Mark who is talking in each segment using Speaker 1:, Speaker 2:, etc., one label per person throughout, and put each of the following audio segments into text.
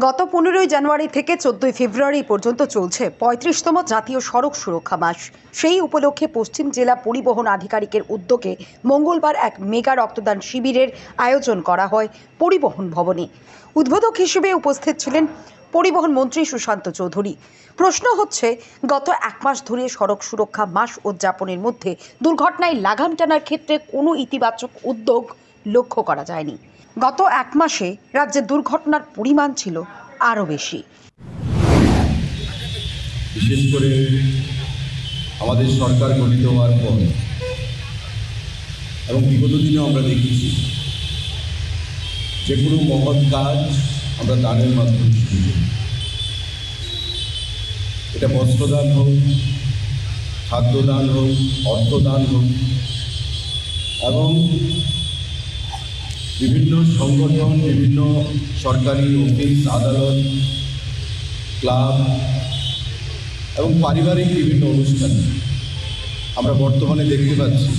Speaker 1: গত 15 জানুয়ারি থেকে 14 ফেব্রুয়ারি পর্যন্ত চলছে 35তম জাতীয় সড়ক সুরক্ষা মাস। সেই উপলক্ষে পশ্চিম জেলা পরিবহন আধিকারিকের উদ্যোগে মঙ্গলবার এক মেগা রক্তদান শিবিরের আয়োজন করা হয় পরিবহন ভবনে। উদ্বোধক হিসেবে উপস্থিত ছিলেন পরিবহন মন্ত্রী সুশান্ত চৌধুরী। প্রশ্ন হচ্ছে, গত এক মাস ধরে সড়ক সুরক্ষা মাস উদযাপনের মধ্যে দুর্ঘটনায় লাগাম টানার ক্ষেত্রে কোনো ইতিবাচক উদ্যোগ লক্ষ্য করা যায়নি। গত এক মাসে রাজ্যে দুর্ঘটনার পরিমাণ ছিল আরও বেশি।
Speaker 2: বিশেষ করে আমাদের সরকার গঠিত হওয়ার পর এবং বিগত দিনেও আমরা দেখেছি যে কোনো মহৎ কাজ আমরা দানের মাধ্যমে শুরু করি। এটা বস্ত্রদান হোক, খাদ্যদান হোক, অর্থদান হোক, এবং বিভিন্ন সংগঠন, বিভিন্ন সরকারি অফিস, আদালত, ক্লাব এবং পারিবারিক বিভিন্ন অনুষ্ঠান আমরা বর্তমানে দেখতে পাচ্ছি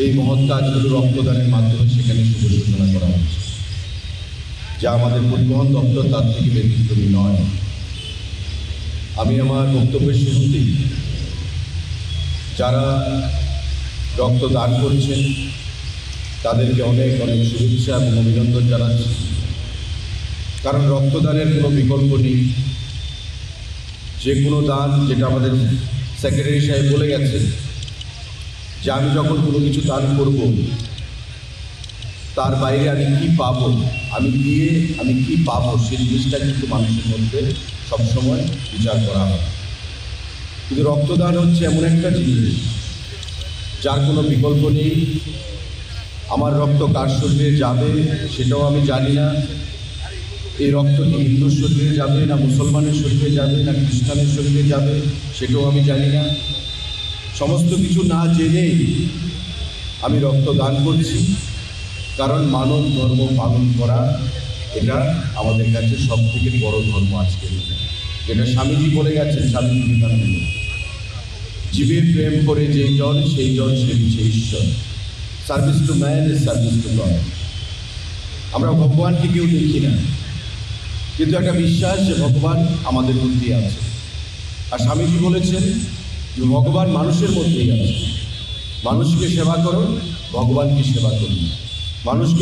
Speaker 2: এই মহৎ কাজগুলো রক্তদানের মাধ্যমে সেখানে শুভ সূচনা করা হচ্ছে, যা আমাদের পরিবহন দপ্তর তার থেকে ব্যতিক্রমী নয়। আমি আমার বক্তব্যের শুরুতেই যারা রক্তদান করছেন তাদেরকে অনেক অনেক শুভেচ্ছা এবং অভিনন্দন জানাচ্ছি, কারণ রক্তদানের কোনো বিকল্প নেই। যে কোনো দান, যেটা আমাদের সেক্রেটারি সাহেব বলে গেছেন, যে আমি যখন কোনো কিছু দান করব তার বাইরে আমি কি পাবো, আমি দিয়ে আমি কি পাবো, সেই জিনিসটা কিন্তু মানুষের মধ্যে সবসময় বিচার করা হয়। কিন্তু রক্তদান হচ্ছে এমন একটা জিনিস যার কোনো বিকল্প নেই। আমার রক্ত কার শরীরে যাবে সেটাও আমি জানি না। এই রক্ত কি হিন্দুর শরীরে যাবে, না মুসলমানের শরীরে যাবে, না খ্রিস্টানের শরীরে যাবে, সেটাও আমি জানি না। সমস্ত কিছু না জেনেই আমি রক্ত দান করছি, কারণ মানব ধর্ম পালন করা এটা আমাদের কাছে সব থেকে বড় ধর্ম আজকে, যেটা স্বামীজি বলে গেছেন, স্বামী বিবেকানন্দ, জীবের প্রেম করে যেই জন সেই জন সে দিচ্ছে ঈশ্বর। Service to man is service to god. আমরা ভগবানকে কেউ দেখি না, কিন্তু একটা বিশ্বাস যে ভগবান আমাদের মধ্যেই আছে। আর স্বামীজি বলেছেন যে ভগবান মানুষের মধ্যেই আছে। মানুষকে সেবা করো, ভগবানকে সেবা করুন। মানুষকে